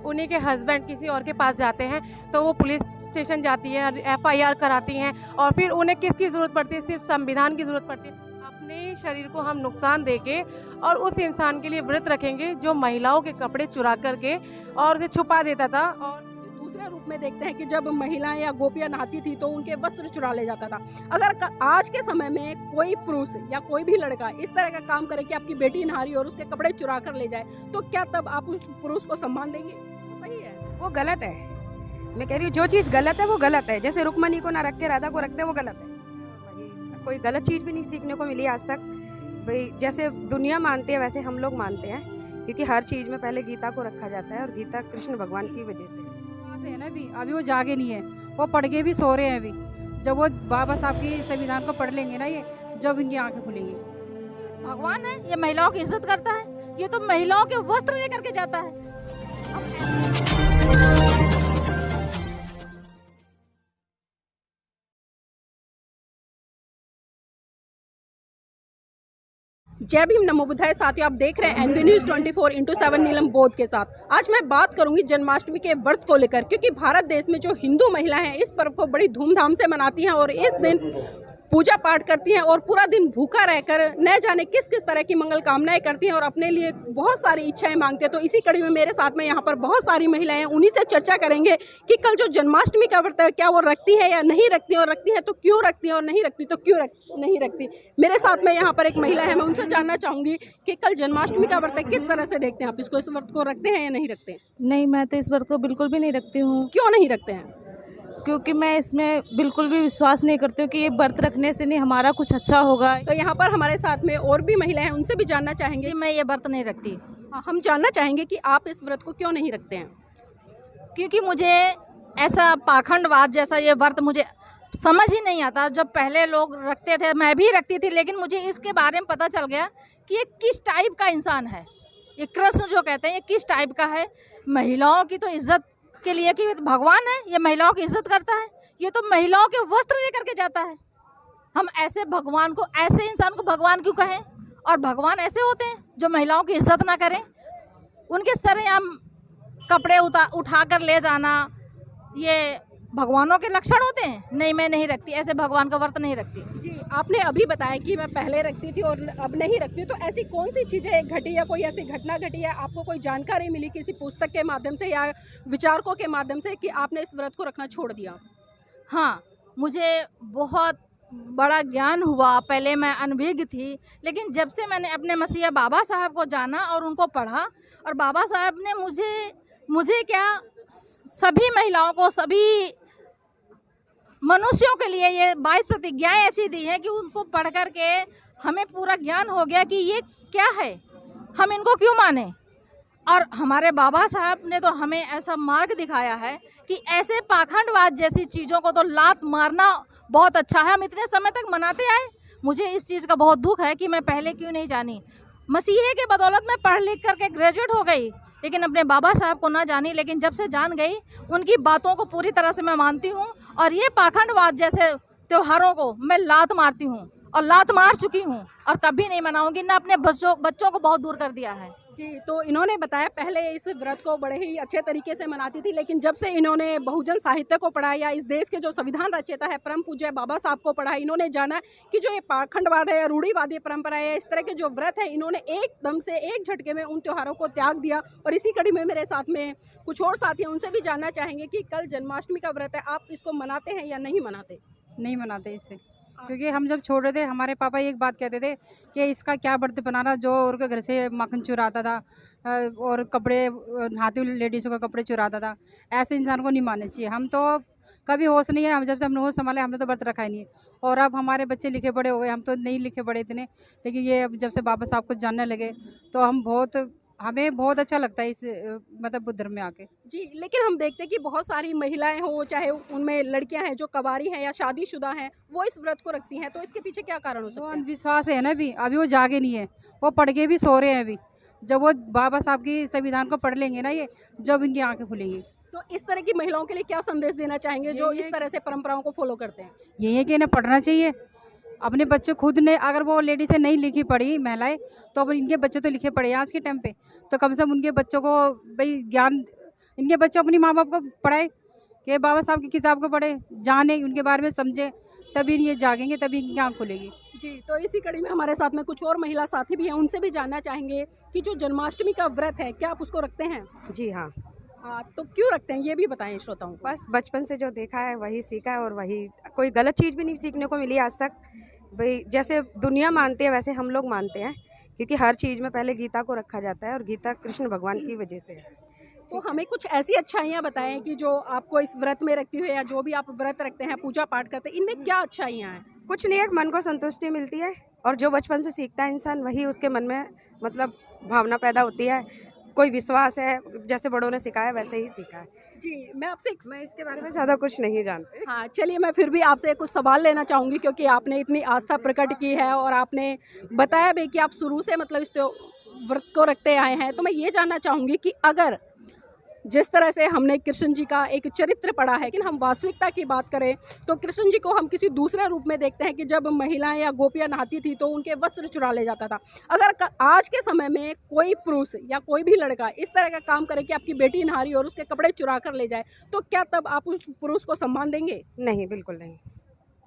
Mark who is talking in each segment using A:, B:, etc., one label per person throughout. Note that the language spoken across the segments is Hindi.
A: उन्हीं के हस्बैंड किसी और के पास जाते हैं तो वो पुलिस स्टेशन जाती है, एफआईआर कराती हैं और फिर उन्हें किसकी ज़रूरत पड़ती है, सिर्फ संविधान की ज़रूरत पड़ती है। अपने शरीर को हम नुकसान देके और उस इंसान के लिए व्रत रखेंगे जो महिलाओं के कपड़े चुरा करके और उसे छुपा देता था। और
B: दूसरे रूप में देखते हैं कि जब महिलाएं या गोपियां नहाती थी तो उनके वस्त्र चुरा ले जाता था। अगर आज के समय में कोई पुरुष या कोई भी लड़का इस तरह का काम करे कि आपकी बेटी नहा रही और उसके कपड़े चुरा कर ले जाए, तो क्या तब आप उस पुरुष को सम्मान देंगे? वो सही है?
C: वो गलत है। मैं कह रही हूँ जो चीज़ गलत है वो गलत है। जैसे रुक्मणी को ना रख के राधा को रखते वो गलत है। भाई कोई गलत चीज़ भी नहीं सीखने को मिली आज तक। भाई जैसे दुनिया मानती है वैसे हम लोग मानते हैं, क्योंकि हर चीज़ में पहले गीता को रखा जाता है और गीता कृष्ण भगवान की वजह से
D: है ना। अभी वो जागे नहीं है, वो पढ़ के भी सो रहे हैं। अभी जब वो बाबा साहब की संविधान को पढ़ लेंगे ना, ये जब इनकी आंखें खुलेंगी।
E: भगवान है, ये महिलाओं की इज्जत करता है, ये तो महिलाओं के वस्त्र लेकर के जाता है।
B: जय भीम, नमो बुद्धाय। साथियों, आप देख रहे हैं एनबी न्यूज़ 24/7 नीलम बोध के साथ। आज मैं बात करूंगी जन्माष्टमी के व्रत को लेकर, क्योंकि भारत देश में जो हिंदू महिलाएं हैं इस पर्व को बड़ी धूमधाम से मनाती हैं और इस दिन पूजा पाठ करती हैं और पूरा दिन भूखा रहकर न जाने किस किस तरह की मंगल कामनाएं करती हैं और अपने लिए बहुत सारी इच्छाएं मांगते हैं। तो इसी कड़ी में मेरे साथ में यहाँ पर बहुत सारी महिलाएं हैं, उन्हीं से चर्चा करेंगे कि कल जो जन्माष्टमी का व्रत है क्या वो रखती है या नहीं रखती, और रखती है तो क्यों रखती है, और नहीं रखती तो क्यों नहीं रखती। मेरे साथ में यहाँ पर एक महिला है, मैं उनसे जानना चाहूँगी कि कल जन्माष्टमी का व्रत है, किस तरह से देखते हैं आप इसको? इस व्रत को रखते हैं या नहीं रखते हैं?
F: नहीं, मैं तो इस व्रत को बिल्कुल भी नहीं रखती हूँ।
B: क्यों नहीं रखते हैं?
F: क्योंकि मैं इसमें बिल्कुल भी विश्वास नहीं करती हूँ कि ये व्रत रखने से नहीं हमारा कुछ अच्छा होगा।
B: तो यहाँ पर हमारे साथ में और भी महिलाएं हैं, उनसे भी जानना चाहेंगे।
E: जी, मैं ये व्रत नहीं रखती।
B: हम जानना चाहेंगे कि आप इस व्रत को क्यों नहीं रखते हैं?
E: क्योंकि मुझे ऐसा पाखंडवाद जैसा ये व्रत मुझे समझ ही नहीं आता। जब पहले लोग रखते थे, मैं भी रखती थी, लेकिन मुझे इसके बारे में पता चल गया कि ये किस टाइप का इंसान है। ये कृष्ण जो कहते हैं ये किस टाइप का है। महिलाओं की तो इज्जत के लिए कि भगवान है, ये महिलाओं की इज्जत करता है, ये तो महिलाओं के वस्त्र लेकर के जाता है। हम ऐसे भगवान को, ऐसे इंसान को भगवान क्यों कहें? और भगवान ऐसे होते हैं जो महिलाओं की इज्जत ना करें। उनके सरेआम कपड़े उठा कर ले जाना, ये भगवानों के लक्षण होते हैं? नहीं, मैं नहीं रखती, ऐसे भगवान का व्रत नहीं रखती।
B: जी, आपने अभी बताया कि मैं पहले रखती थी और अब नहीं रखती, तो ऐसी कौन सी चीज़ें घटी या कोई ऐसी घटना घटी या आपको कोई जानकारी मिली किसी पुस्तक के माध्यम से या विचारकों के माध्यम से कि आपने इस व्रत को रखना छोड़ दिया?
E: हाँ, मुझे बहुत बड़ा ज्ञान हुआ। पहले मैं अनभिज्ञ थी, लेकिन जब से मैंने अपने मसीहा बाबा साहब को जाना और उनको पढ़ा, और बाबा साहब ने मुझे क्या, सभी महिलाओं को, सभी मनुष्यों के लिए ये 22 प्रतिज्ञाएं ऐसी दी हैं कि उनको पढ़ कर के हमें पूरा ज्ञान हो गया कि ये क्या है, हम इनको क्यों माने। और हमारे बाबा साहब ने तो हमें ऐसा मार्ग दिखाया है कि ऐसे पाखंडवाद जैसी चीज़ों को तो लात मारना बहुत अच्छा है। हम इतने समय तक मनाते आए, मुझे इस चीज़ का बहुत दुख है कि मैं पहले क्यों नहीं जानी। मसीहे के बदौलत में पढ़ लिख करके ग्रेजुएट हो गई, लेकिन अपने बाबा साहब को ना जानी। लेकिन जब से जान गई, उनकी बातों को पूरी तरह से मैं मानती हूँ और ये पाखंडवाद जैसे त्योहारों को मैं लात मारती हूँ और लात मार चुकी हूँ और कभी नहीं मनाऊंगी। ना अपने बच्चों को बहुत दूर कर दिया है।
B: जी, तो इन्होंने बताया पहले इस व्रत को बड़े ही अच्छे तरीके से मनाती थी, लेकिन जब से इन्होंने बहुजन साहित्य को पढ़ा या इस देश के जो संविधान रचयिता है परम पूज्य बाबा साहब को पढ़ा, इन्होंने जाना कि जो ये पाखंडवाद है या रूढ़िवादी परंपरा है, इस तरह के जो व्रत है, इन्होंने एकदम से एक झटके में उन त्योहारों को त्याग दिया। और इसी कड़ी में मेरे साथ में कुछ और साथी हैं, उनसे भी जानना चाहेंगे कि कल जन्माष्टमी का व्रत है, आप इसको मनाते हैं या नहीं मनाते?
D: नहीं मनाते इसे, क्योंकि हम जब छोड़ रहे थे हमारे पापा एक बात कहते थे कि इसका क्या व्रत बनाना, जो उनके घर से माखन चुराता था और कपड़े, नहाती हुई लेडीज़ों का कपड़े चुराता था, ऐसे इंसान को नहीं मानना चाहिए। हम तो कभी होश नहीं है, हम जब से हमने होश संभाले हमने तो व्रत रखा ही नहीं है। और अब हमारे बच्चे लिखे पढ़े हो गए, हम तो नहीं लिखे पढ़े इतने, लेकिन ये जब से बाबा साहब को जानने लगे तो हमें बहुत अच्छा लगता है इस मतलब बुद्ध धर्म में आके।
B: जी, लेकिन हम देखते हैं कि बहुत सारी महिलाएं हो, चाहे उनमें लड़कियां हैं जो कवारी हैं या शादीशुदा हैं, वो इस व्रत को रखती हैं, तो इसके पीछे क्या कारण हो सकता है?
D: अंधविश्वास है ना। अभी वो जागे नहीं है, वो पढ़ के भी सो रहे हैं। अभी जब वो बाबा साहब की संविधान को पढ़ लेंगे ना, ये जब इनकी आंखें खुलेंगी।
B: तो इस तरह की महिलाओं के लिए क्या संदेश देना चाहेंगे जो इस तरह से परंपराओं को फॉलो करते हैं?
D: यही है कि इन्हें पढ़ना चाहिए। अपने बच्चे खुद ने, अगर वो लेडी से नहीं लिखी पढ़ी महिलाएं, तो अब इनके बच्चे तो लिखे पढ़े हैं आज के टाइम पे, तो कम से कम उनके बच्चों को भाई ज्ञान इनके बच्चे अपनी माँ बाप को पढ़ाए, कि बाबा साहब की किताब को पढ़े, जाने, उनके बारे में समझे, तभी ये जागेंगे, तभी इनकी आँख खुलेगी।
B: जी, तो इसी कड़ी में हमारे साथ में कुछ और महिला साथी भी हैं, उनसे भी जानना चाहेंगे कि जो जन्माष्टमी का व्रत है, क्या आप उसको रखते हैं?
C: जी हाँ,
B: हाँ, तो क्यों रखते हैं ये भी बताएं श्रोताओं को।
C: बस बचपन से जो देखा है वही सीखा है, और वही, कोई गलत चीज़ भी नहीं सीखने को मिली आज तक। भाई जैसे दुनिया मानती है वैसे हम लोग मानते हैं, क्योंकि हर चीज़ में पहले गीता को रखा जाता है, और गीता कृष्ण भगवान की वजह से है।
B: तो हमें कुछ ऐसी अच्छाइयाँ बताएं कि जो आपको इस व्रत में रखती हुए, या जो भी आप व्रत रखते हैं, पूजा पाठ करते हैं, इनमें क्या अच्छाइयाँ हैं?
C: कुछ नहीं, एक मन को संतुष्टि मिलती है, और जो बचपन से सीखता है इंसान वही उसके मन में मतलब भावना पैदा होती है, कोई विश्वास है, जैसे बड़ों ने सिखाया वैसे ही सीखा है।
B: जी, मैं
C: इसके बारे में ज़्यादा कुछ नहीं जानती।
B: हाँ, चलिए मैं फिर भी आपसे कुछ सवाल लेना चाहूँगी, क्योंकि आपने इतनी आस्था प्रकट की है और आपने बताया भी कि आप शुरू से मतलब इस व्रत को रखते आए हैं। तो मैं ये जानना चाहूँगी कि अगर जिस तरह से हमने कृष्ण जी का एक चरित्र पढ़ा है, लेकिन हम वास्तविकता की बात करें तो कृष्ण जी को हम किसी दूसरे रूप में देखते हैं कि जब महिलाएं या गोपियां नहाती थी तो उनके वस्त्र चुरा ले जाता था। अगर आज के समय में कोई पुरुष या कोई भी लड़का इस तरह का काम करे कि आपकी बेटी नहा रही और उसके कपड़े चुरा कर ले जाए, तो क्या तब आप उस पुरुष को सम्मान देंगे?
C: नहीं, बिल्कुल नहीं,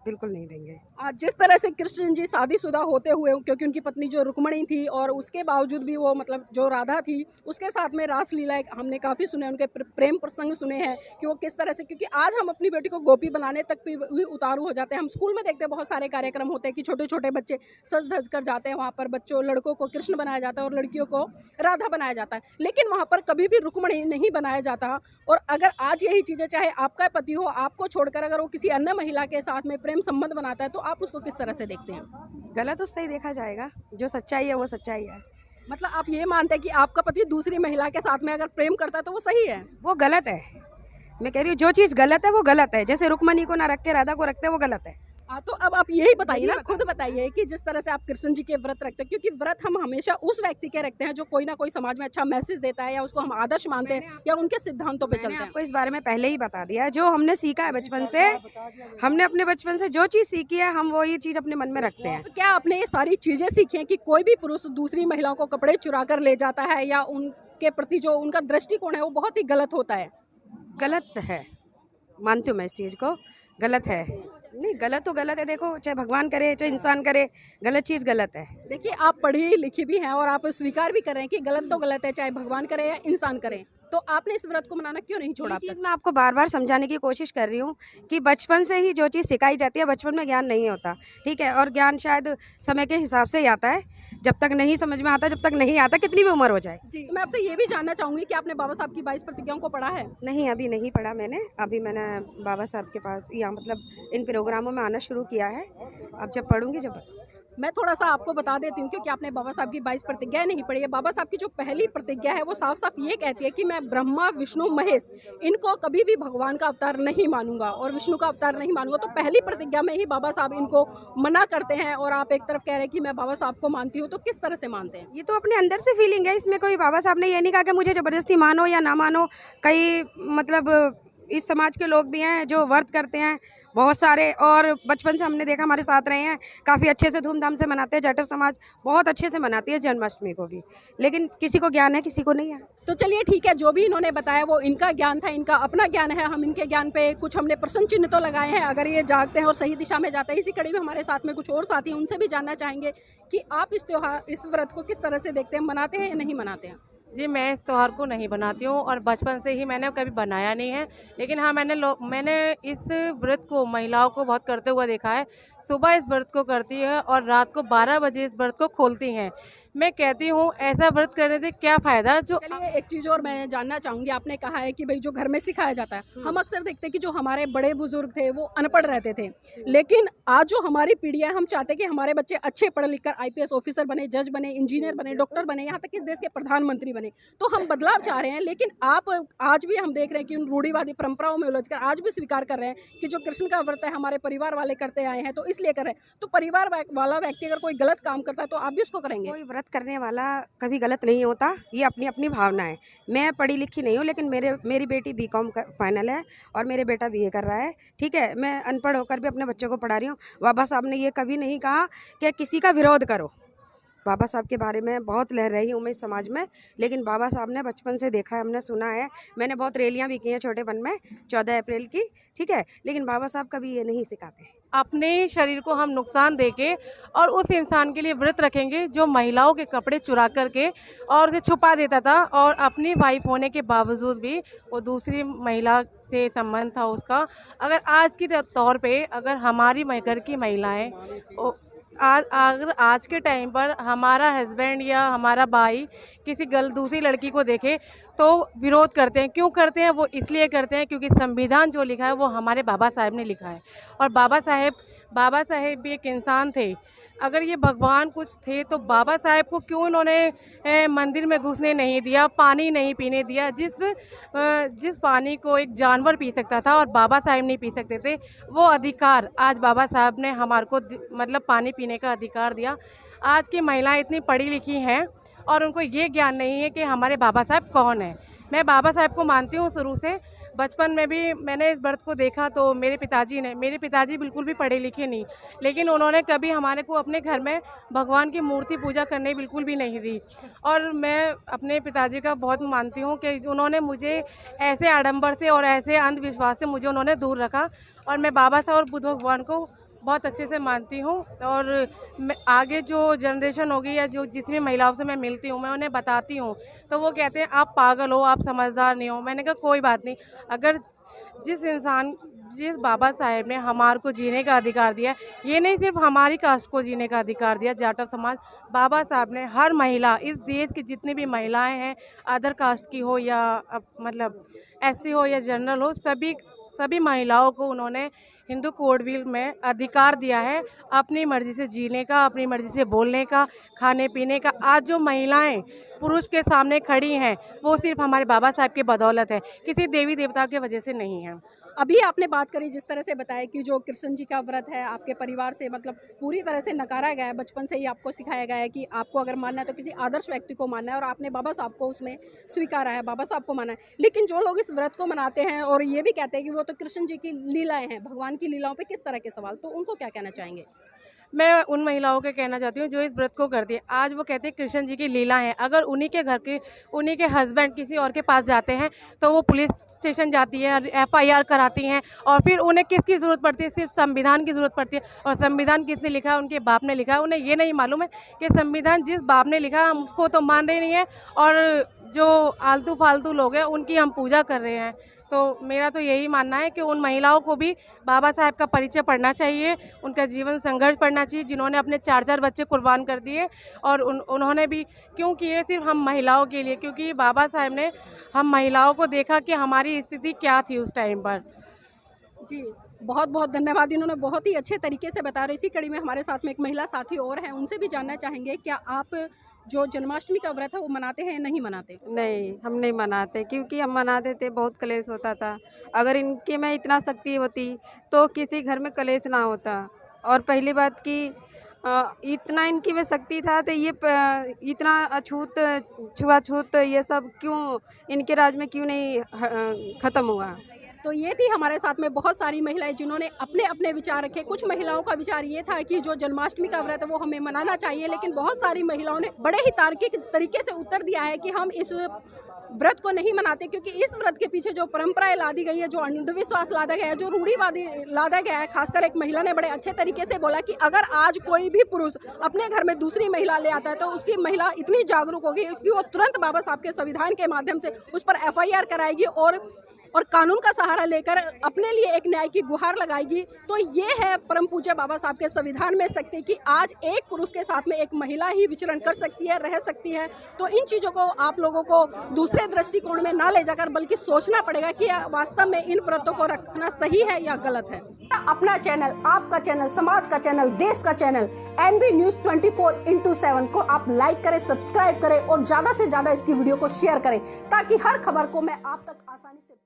C: बिल्कुल नहीं देंगे।
B: आज जिस तरह से कृष्ण जी शादीशुदा होते हुए, क्योंकि उनकी पत्नी जो रुक्मणी थी और उसके बावजूद भी वो मतलब जो राधा थी उसके साथ में रासलीला हमने काफ़ी सुने, उनके प्रेम प्रसंग सुने हैं कि वो किस तरह से, क्योंकि आज हम अपनी बेटी को गोपी बनाने तक भी उतारू हो जाते हैं। हम स्कूल में देखते हैं बहुत सारे कार्यक्रम होते हैं कि छोटे छोटे बच्चे सज धज कर जाते हैं, वहाँ पर लड़कों को कृष्ण बनाया जाता है और लड़कियों को राधा बनाया जाता है, लेकिन वहाँ पर कभी भी रुक्मणी नहीं बनाया जाता। और अगर आज यही चीज़ें, चाहे आपका पति हो, आपको छोड़कर अगर वो किसी अन्य महिला के साथ में प्रेम संबंध बनाता है, तो आप उसको किस तरह से देखते हैं?
C: गलत उससे ही देखा जाएगा, जो सच्चाई है वो सच्चाई है।
B: मतलब आप ये मानते हैं कि आपका पति दूसरी महिला के साथ में अगर प्रेम करता है तो वो सही है?
C: वो गलत है। मैं कह रही हूँ जो चीज़ गलत है वो गलत है, जैसे रुक्मणी को ना रख के राधा को रखते हैं वो गलत है।
B: तो अब आप यही बताइए ना, खुद बताइए कि जिस तरह से आप कृष्ण जी के व्रत रखते हैं, क्योंकि व्रत हम हमेशा उस व्यक्ति के रखते हैं जो कोई ना कोई समाज में अच्छा मैसेज देता है, या उसको हम आदर्श मानते हैं, या उनके सिद्धांतों पे चलते हैं।
C: आपको इस बारे में पहले ही बता दिया, जो हमने सीखा है बचपन से, हमने अपने बचपन से जो चीज़ सीखी है हम वही चीज़ अपने मन में रखते हैं।
B: तो क्या आपने ये सारी चीजें सीखी हैं कि कोई भी पुरुष दूसरी महिलाओं को कपड़े चुरा कर ले जाता है, या उनके प्रति जो उनका दृष्टिकोण है वो बहुत ही गलत होता है?
C: गलत है, मानती हूँ मैं इस चीज़ को, गलत है। नहीं, गलत तो गलत है, देखो चाहे भगवान करे चाहे इंसान करे, गलत चीज़ गलत है।
B: देखिए, आप पढ़ी लिखी भी हैं और आप स्वीकार भी कर रहे हैं कि गलत तो गलत है, चाहे भगवान करे या इंसान करे, तो आपने इस व्रत को मनाना क्यों नहीं छोड़ा?
C: ये चीज़ मैं आपको बार बार समझाने की कोशिश कर रही हूँ कि बचपन से ही जो चीज़ सिखाई जाती है, बचपन में ज्ञान नहीं होता, ठीक है, और ज्ञान शायद समय के हिसाब से ही आता है, जब तक नहीं समझ में आता, जब तक नहीं आता, कितनी भी उम्र हो जाए।
B: जी, मैं आपसे ये भी जानना चाहूँगी कि आपने बाबा साहब की 22 प्रतिज्ञाओं को पढ़ा है?
C: नहीं, अभी नहीं पढ़ा मैंने, अभी मैंने बाबा साहब के पास या मतलब इन प्रोग्रामों में आना शुरू किया है, अब जब पढ़ूंगी जब
B: मैं थोड़ा सा आपको बता देती हूँ, क्योंकि आपने बाबा साहब की 22 प्रतिज्ञाएं नहीं पढ़ी है। बाबा साहब की जो पहली प्रतिज्ञा है वो साफ साफ ये कहती है कि मैं ब्रह्मा विष्णु महेश इनको कभी भी भगवान का अवतार नहीं मानूंगा और विष्णु का अवतार नहीं मानूंगा। तो पहली प्रतिज्ञा में ही बाबा साहब इनको मना करते हैं, और आप एक तरफ कह रहे हैं कि मैं बाबा साहब को मानती हूँ, तो किस तरह से मानते हैं?
C: ये तो अपने अंदर से फीलिंग है, इसमें कोई बाबा साहब ने ये नहीं कहा कि मुझे ज़बरदस्ती मानो या ना मानो। कई मतलब इस समाज के लोग भी हैं जो व्रत करते हैं बहुत सारे, और बचपन से हमने देखा, हमारे साथ रहे हैं, काफ़ी अच्छे से धूमधाम से मनाते हैं। जाटव समाज बहुत अच्छे से मनाती है जन्माष्टमी को भी, लेकिन किसी को ज्ञान है किसी को नहीं है।
B: तो चलिए ठीक है, जो भी इन्होंने बताया वो इनका ज्ञान था, इनका अपना ज्ञान है। हम इनके ज्ञान पे कुछ हमने प्रश्न चिन्ह तो लगाए हैं, अगर ये जागते हैं और सही दिशा में जाते हैं। इसी कड़ी में हमारे साथ में कुछ और साथी हैं, उनसे भी जानना चाहेंगे कि आप इस त्योहार, इस व्रत को किस तरह से देखते हैं, मनाते हैं या नहीं मनाते हैं?
A: जी, मैं इस त्यौहार को नहीं बनाती हूँ और बचपन से ही मैंने कभी बनाया नहीं है, लेकिन हाँ मैंने इस व्रत को महिलाओं को बहुत करते हुए देखा है। सुबह इस व्रत को करती है और रात को 12 बजे इस व्रत को खोलती हैं। मैं कहती हूँ ऐसा व्रत करने से क्या फ़ायदा। जो
B: चलिए एक चीज़ और मैं जानना चाहूँगी, आपने कहा है कि भाई जो घर में सिखाया जाता है, हम अक्सर देखते हैं कि जो हमारे बड़े बुजुर्ग थे वो अनपढ़ रहते थे, लेकिन आज जो हमारी पीढ़ी है, हम चाहते हैं कि हमारे बच्चे अच्छे पढ़ लिख कर IPS ऑफिसर बने, जज बने, इंजीनियर बने, डॉक्टर बने, यहाँ तक कि इस देश के प्रधानमंत्री बने। तो हम बदलाव चाह रहे हैं, लेकिन आप आज भी हम देख रहे हैं कि उन रूढ़िवादी परंपराओं में उलझकर आज भी स्वीकार कर रहे हैं कि जो कृष्ण का व्रत है हमारे परिवार वाले करते आए हैं, तो इसलिए कर रहे हैं। तो परिवार वाला व्यक्ति अगर कोई गलत काम करता है तो आप भी उसको करेंगे?
C: कोई व्रत करने वाला कभी गलत नहीं होता, ये अपनी अपनी भावना है। मैं पढ़ी लिखी नहीं हूँ, लेकिन मेरी बेटी BCom फाइनल है और मेरे बेटा BA कर रहा है, ठीक है। मैं अनपढ़ होकर भी अपने बच्चों को पढ़ा रही हूँ। बाबा साहब ने ये कभी नहीं कहा कि किसी का विरोध करो, बाबा साहब के बारे में बहुत लहर रही हूँ मैं इस समाज में, लेकिन बाबा साहब ने बचपन से देखा है, हमने सुना है, मैंने बहुत रैलियाँ भी की हैं छोटेपन में 14 अप्रैल की, ठीक है, लेकिन बाबा साहब कभी ये नहीं सिखाते।
A: अपने शरीर को हम नुकसान देके और उस इंसान के लिए व्रत रखेंगे जो महिलाओं के कपड़े चुरा करके और उसे छुपा देता था, और अपनी वाइफ होने के बावजूद भी वो दूसरी महिला से संबंध था उसका। अगर आज के तौर पे अगर हमारी घर की महिलाएं अगर आज के टाइम पर हमारा हस्बैंड या हमारा भाई किसी दूसरी लड़की को देखे तो विरोध करते हैं। क्यों करते हैं? वो इसलिए करते हैं क्योंकि संविधान जो लिखा है वो हमारे बाबा साहेब ने लिखा है, और बाबा साहेब भी एक इंसान थे। अगर ये भगवान कुछ थे तो बाबा साहेब को क्यों इन्होंने मंदिर में घुसने नहीं दिया, पानी नहीं पीने दिया? जिस पानी को एक जानवर पी सकता था और बाबा साहेब नहीं पी सकते थे, वो अधिकार आज बाबा साहब ने हमारे को मतलब पानी पीने का अधिकार दिया। आज की महिलाएं इतनी पढ़ी लिखी हैं और उनको ये ज्ञान नहीं है कि हमारे बाबा साहब कौन है। मैं बाबा साहब को मानती हूँ शुरू से। बचपन में भी मैंने इस व्रत को देखा तो मेरे पिताजी बिल्कुल भी पढ़े लिखे नहीं, लेकिन उन्होंने कभी हमारे को अपने घर में भगवान की मूर्ति पूजा करने बिल्कुल भी नहीं दी। और मैं अपने पिताजी का बहुत मानती हूँ कि उन्होंने मुझे ऐसे आडंबर से और ऐसे अंधविश्वास से मुझे उन्होंने दूर रखा, और मैं बाबा साहब और बुद्ध भगवान को बहुत अच्छे से मानती हूँ। और मैं आगे जो जनरेशन होगी या जो जितनी महिलाओं से मैं मिलती हूँ मैं उन्हें बताती हूँ तो वो कहते हैं आप पागल हो, आप समझदार नहीं हो। मैंने कहा कोई बात नहीं, अगर जिस बाबा साहेब ने हमारे को जीने का अधिकार दिया, ये नहीं सिर्फ हमारी कास्ट को जीने का अधिकार दिया जाटव समाज, बाबा साहब ने हर महिला, इस देश की जितनी भी महिलाएं हैं, अदर कास्ट की हो या मतलब एससी हो या जनरल हो, सभी महिलाओं को उन्होंने हिंदू कोडविल में अधिकार दिया है अपनी मर्ज़ी से जीने का, अपनी मर्ज़ी से बोलने का, खाने पीने का। आज जो महिलाएं पुरुष के सामने खड़ी हैं वो सिर्फ हमारे बाबा साहब की बदौलत है, किसी देवी देवता की वजह से नहीं है।
B: अभी आपने बात करी जिस तरह से बताया कि जो कृष्ण जी का व्रत है आपके परिवार से मतलब पूरी तरह से नकारा गया है, बचपन से ही आपको सिखाया गया है कि आपको अगर मानना है तो किसी आदर्श व्यक्ति को मानना है, और आपने बाबा साहब को उसमें स्वीकारा है, बाबा साहब को माना है। लेकिन जो लोग इस व्रत को मनाते हैं और ये भी कहते हैं कि वो तो कृष्ण जी की लीलाएं हैं, भगवान की लीलाओं पे किस तरह के सवाल, तो उनको क्या कहना चाहेंगे?
A: मैं उन महिलाओं के कहना चाहती हूँ जो इस व्रत को करती है। आज वो कहते हैं कृष्ण जी की लीला है, अगर उन्हीं के घर के उन्हीं के हस्बैंड किसी और के पास जाते हैं तो वो पुलिस स्टेशन जाती है, FIR कराती हैं, और फिर उन्हें किसकी ज़रूरत पड़ती है? सिर्फ संविधान की ज़रूरत पड़ती है। और संविधान किसने लिखा है? उनके बाप ने लिखा है। उन्हें ये नहीं मालूम है कि संविधान जिस बाप ने लिखा है हम उसको तो मान रहे नहीं है, और जो आलतू फालतू लोग हैं उनकी हम पूजा कर रहे हैं। तो मेरा तो यही मानना है कि उन महिलाओं को भी बाबा साहब का परिचय पढ़ना चाहिए, उनका जीवन संघर्ष पढ़ना चाहिए, जिन्होंने अपने 4 बच्चे कुर्बान कर दिए। और उन्होंने भी क्यों किए? सिर्फ हम महिलाओं के लिए, क्योंकि बाबा साहब ने हम महिलाओं को देखा कि हमारी स्थिति क्या थी उस टाइम पर।
B: जी बहुत बहुत धन्यवाद, इन्होंने बहुत ही अच्छे तरीके से बता रहे। इसी कड़ी में हमारे साथ में एक महिला साथी और हैं, उनसे भी जानना चाहेंगे क्या आप जो जन्माष्टमी का व्रत है वो मनाते हैं या नहीं मनाते?
C: नहीं, हम नहीं मनाते, क्योंकि हम मनाते थे बहुत कलेश होता था। अगर इनके में इतना शक्ति होती तो किसी घर में कलेश ना होता। और पहली बात कि इतना इनकी में शक्ति था तो ये इतना छुआछूत ये सब क्यों इनके राज में क्यों नहीं ख़त्म हुआ?
B: तो ये थी हमारे साथ में बहुत सारी महिलाएं जिन्होंने अपने अपने विचार रखे। कुछ महिलाओं का विचार ये था कि जो जन्माष्टमी का व्रत है वो हमें मनाना चाहिए, लेकिन बहुत सारी महिलाओं ने बड़े ही तार्किक तरीके से उत्तर दिया है कि हम इस व्रत को नहीं मनाते, क्योंकि इस व्रत के पीछे जो परंपराएं लादी गई है, जो अंधविश्वास लादा गया है, जो रूढ़िवादी लादा गया है। खासकर एक महिला ने बड़े अच्छे तरीके से बोला कि अगर आज कोई भी पुरुष अपने घर में दूसरी महिला ले आता है तो उसकी महिला इतनी जागरूक होगी कि वो तुरंत बाबा साहब के संविधान के माध्यम से उस पर FIR कराएगी और कानून का सहारा लेकर अपने लिए एक न्याय की गुहार लगाएगी। तो ये है परम पूज्य बाबा साहब के संविधान में शक्ति कि आज एक पुरुष के साथ में एक महिला ही विचरण कर सकती है, रह सकती है। तो इन चीज़ों को आप लोगों को दूसरे दृष्टिकोण में ना ले जाकर बल्कि सोचना पड़ेगा कि वास्तव में इन व्रतों को रखना सही है या गलत है। अपना चैनल, आपका चैनल, समाज का चैनल, देश का चैनल NB News 24/7 को आप लाइक करें, सब्सक्राइब करें और ज़्यादा से ज़्यादा इसकी वीडियो को शेयर करें, ताकि हर खबर को मैं आप तक आसानी से